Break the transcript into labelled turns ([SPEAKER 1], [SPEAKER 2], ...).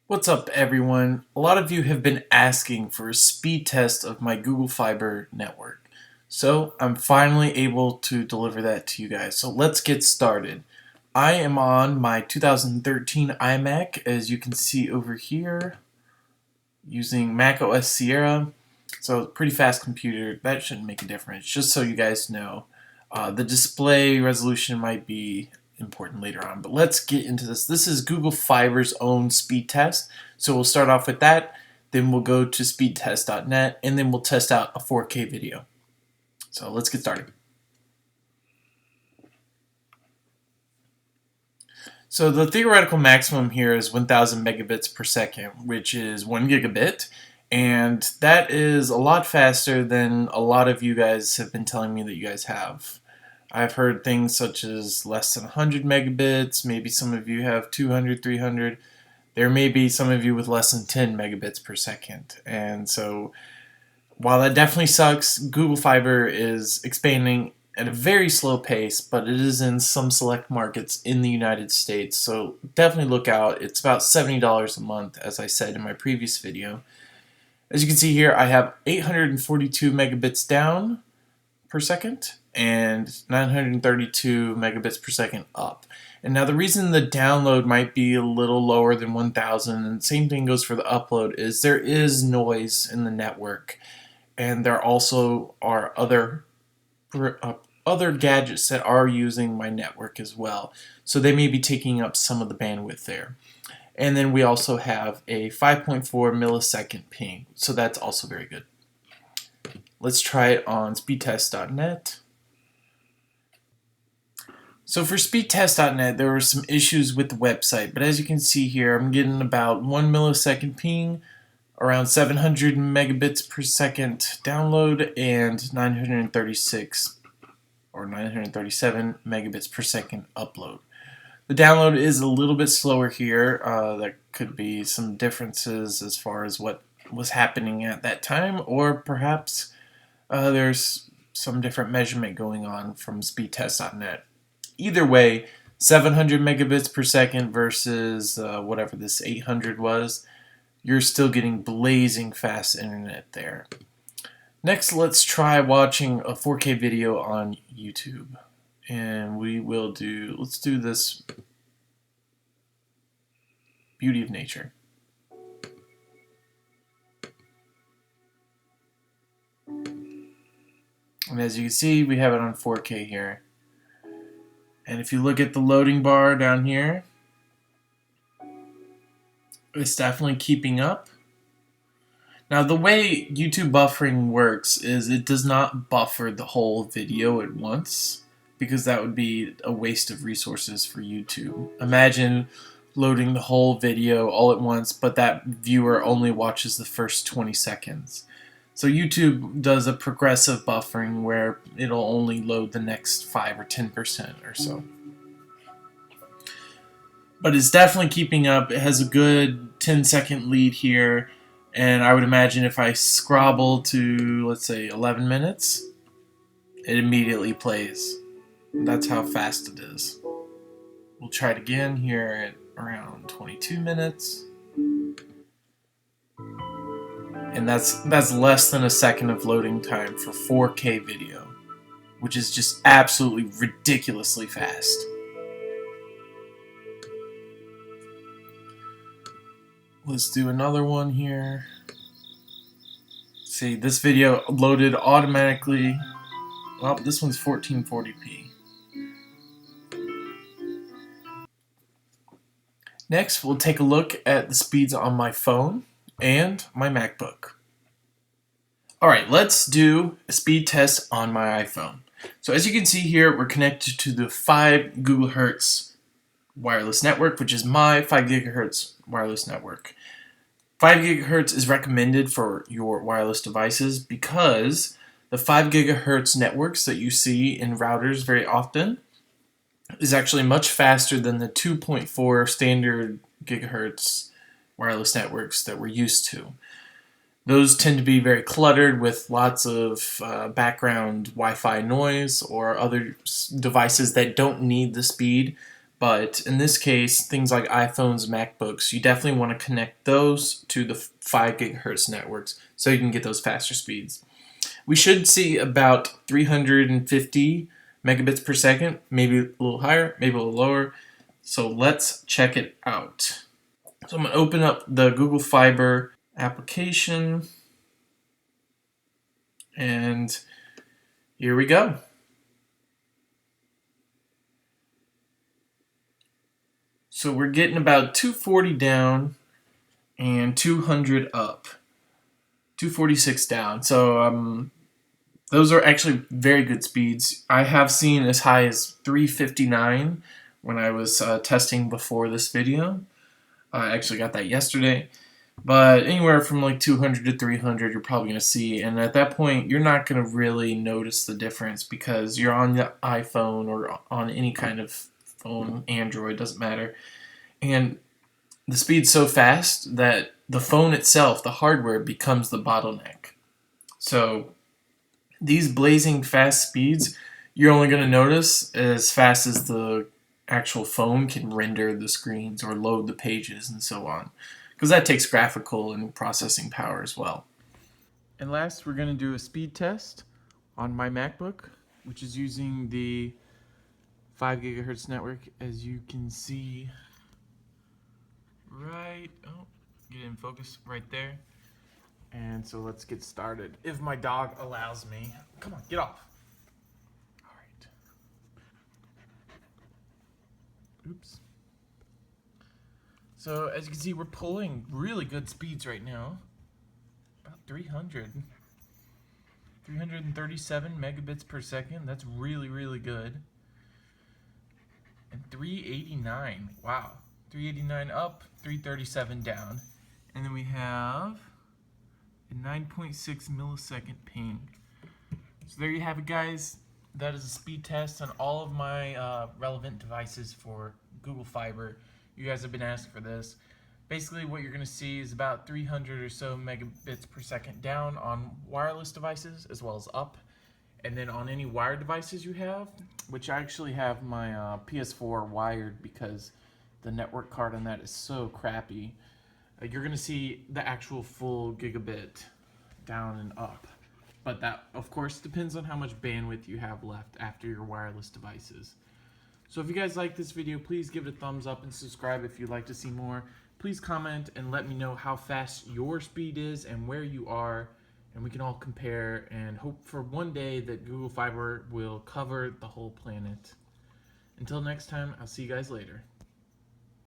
[SPEAKER 1] What's up, everyone? A lot of you have been asking for a speed test of my Google Fiber network. So I'm finally able to deliver that to you guys. So let's get started. I am on my 2013 iMac, as you can see over here, using Mac OS Sierra. So pretty fast computer. That shouldn't make a difference, just so you guys know. The display resolution might be important later on, but let's get into this. This is Google Fiber's own speed test. So we'll start off with that, then we'll go to speedtest.net, and then we'll test out a 4K video. So let's get started. So the theoretical maximum here is 1000 megabits per second, which is 1 gigabit. And that is a lot faster than a lot of you guys have been telling me that you guys have. I've heard things such as less than 100 megabits, maybe some of you have 200, 300. There may be some of you with less than 10 megabits per second. And so while that definitely sucks, Google Fiber is expanding at a very slow pace, but it is in some select markets in the United States. So definitely look out. It's about $70 a month, as I said in my previous video. As you can see here, I have 842 megabits down per second and 932 megabits per second up. And now the reason the download might be a little lower than 1000, and same thing goes for the upload, is there is noise in the network. And there also are other gadgets that are using my network as well. So they may be taking up some of the bandwidth there. And then we also have a 5.4 millisecond ping, so that's also very good. Let's try it on speedtest.net. So for speedtest.net, there were some issues with the website, but as you can see here, I'm getting about 1 millisecond ping, around 700 megabits per second download, and 936 or 937 megabits per second upload. The download is a little bit slower here. There could be some differences as far as what was happening at that time, or perhaps there's some different measurement going on from speedtest.net. Either way, 700 megabits per second versus whatever this 800 was, you're still getting blazing fast internet there. Next, let's try watching a 4K video on YouTube. And let's do this Beauty of Nature. And as you can see, we have it on 4K here. And if you look at the loading bar down here, it's definitely keeping up. Now, the way YouTube buffering works is it does not buffer the whole video at once, because that would be a waste of resources for YouTube. Imagine loading the whole video all at once, but that viewer only watches the first 20 seconds. So YouTube does a progressive buffering where it'll only load the next 5 or 10% or so. But it's definitely keeping up. It has a good 10-second lead here, and I would imagine if I scrobble to, let's say, 11 minutes, it immediately plays. That's how fast it is. We'll try it again here at around 22 minutes. And that's less than a second of loading time for 4K video, which is just absolutely ridiculously fast. Let's do another one here. See, this video loaded automatically. Well, this one's 1440p. Next, we'll take a look at the speeds on my phone and my MacBook. Alright, let's do a speed test on my iPhone. So as you can see here, we're connected to the 5 gigahertz wireless network, which is my 5 gigahertz wireless network. 5 gigahertz is recommended for your wireless devices because the 5 gigahertz networks that you see in routers very often is actually much faster than the 2.4 standard gigahertz wireless networks that we're used to. Those tend to be very cluttered with lots of background Wi-Fi noise or other devices that don't need the speed, But in this case, things like iPhones, MacBooks, you definitely want to connect those to the 5 gigahertz networks so you can get those faster speeds. We should see about 350 megabits per second, maybe a little higher, maybe a little lower. So let's check it out. So I'm going to open up the Google Fiber application, and here we go. So we're getting about 240 down and 200 up, 246 down. So those are actually very good speeds. I have seen as high as 359 when I was testing before this video. I actually got that yesterday. But anywhere from like 200 to 300 you're probably going to see. And at that point, you're not going to really notice the difference because you're on the iPhone or on any kind of phone, Android, doesn't matter. And the speed's so fast that the phone itself, the hardware, becomes the bottleneck. So these blazing fast speeds, you're only going to notice as fast as the actual phone can render the screens or load the pages and so on, because that takes graphical and processing power as well. And last, we're going to do a speed test on my MacBook, which is using the 5 gigahertz network, as you can see right, get in focus right there. And so let's get started. If my dog allows me. Come on, get off. All right. Oops. So as you can see, we're pulling really good speeds right now. About 337 megabits per second. That's really, really good. And 389. Wow. 389 up, 337 down. And then we have a 9.6 millisecond ping. So there you have it, guys. That is a speed test on all of my relevant devices for Google Fiber. You guys have been asking for this. Basically what you're going to see is about 300 or so megabits per second down on wireless devices as well as up. And then on any wired devices you have, which I actually have my PS4 wired because the network card on that is so crappy, you're going to see the actual full gigabit down and up. But that, of course, depends on how much bandwidth you have left after your wireless devices. So if you guys like this video, please give it a thumbs up and subscribe if you'd like to see more. Please comment and let me know how fast your speed is and where you are, and we can all compare and hope for one day that Google Fiber will cover the whole planet. Until next time, I'll see you guys later.